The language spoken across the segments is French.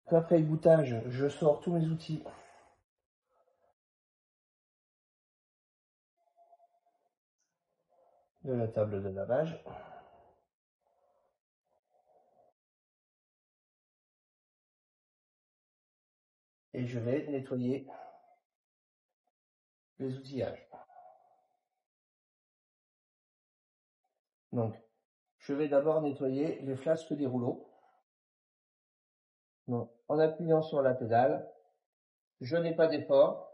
Après égouttage, je sors tous mes outils de la table de lavage. Et je vais nettoyer les outillages. Donc, je vais d'abord nettoyer les flasques des rouleaux. Donc, en appuyant sur la pédale, je n'ai pas d'effort.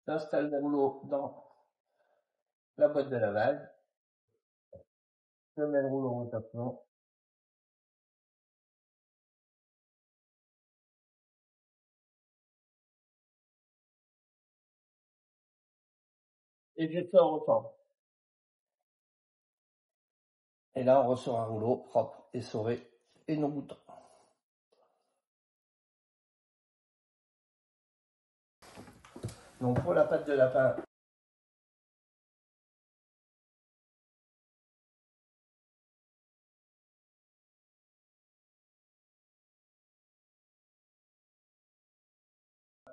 J'installe le rouleau dans la boîte de lavage. Je mets le rouleau en rotation. Et je sors autant. Et là, on ressort un rouleau propre, essoré et non boutant. Donc, pour la pâte de lapin,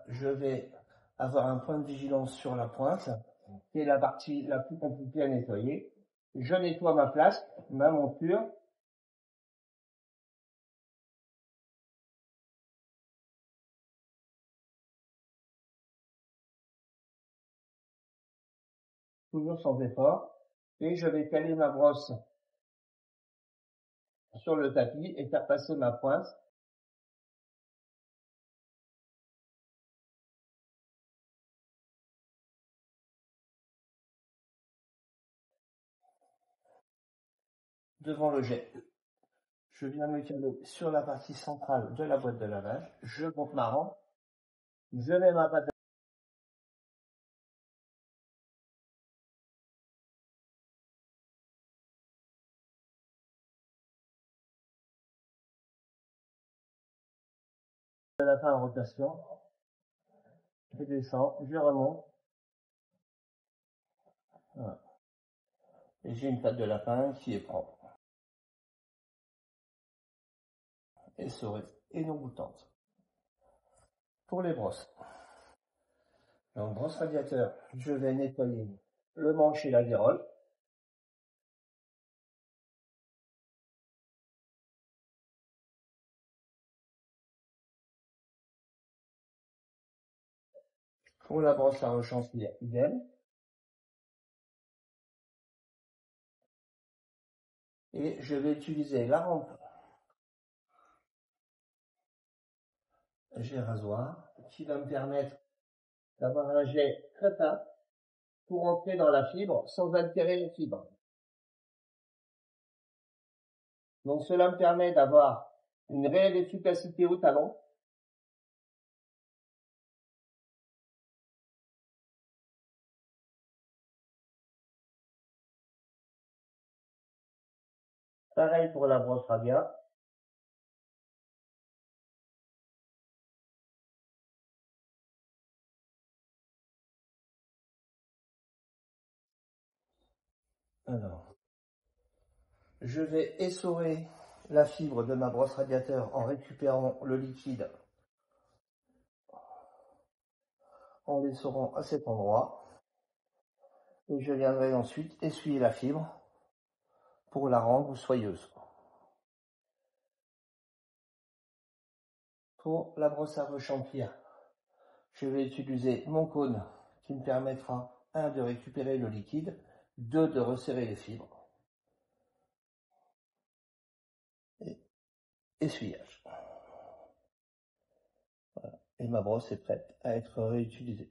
je vais avoir un point de vigilance sur la pointe, qui est la partie la plus compliquée à nettoyer. Je nettoie ma flasque, ma monture. Toujours sans effort. Et je vais caler ma brosse sur le tapis et faire passer ma pointe devant le jet. Je viens me caler sur la partie centrale de la boîte de lavage. Je monte ma rampe. Je mets ma pâte de lapin en rotation. Je descends, je remonte. Voilà. Et j'ai une pâte de lapin qui est propre, essorée et non goûtante. Pour les brosses. Donc, brosse radiateur, je vais nettoyer le manche et la virole. Pour la brosse à rechantier, idem. Et je vais utiliser la rampe jet rasoir qui va me permettre d'avoir un jet très fin pour entrer dans la fibre sans altérer les fibres. Donc cela me permet d'avoir une réelle efficacité au talon. Pareil pour la brosse radiateur. Alors, je vais essorer la fibre de ma brosse radiateur en récupérant le liquide en l'essorant à cet endroit. Et je viendrai ensuite essuyer la fibre pour la rendre soyeuse. Pour la brosse à rechantir, je vais utiliser mon cône qui me permettra 1 de récupérer le liquide, 2 de resserrer les fibres. Et essuyage. Voilà. Et ma brosse est prête à être réutilisée.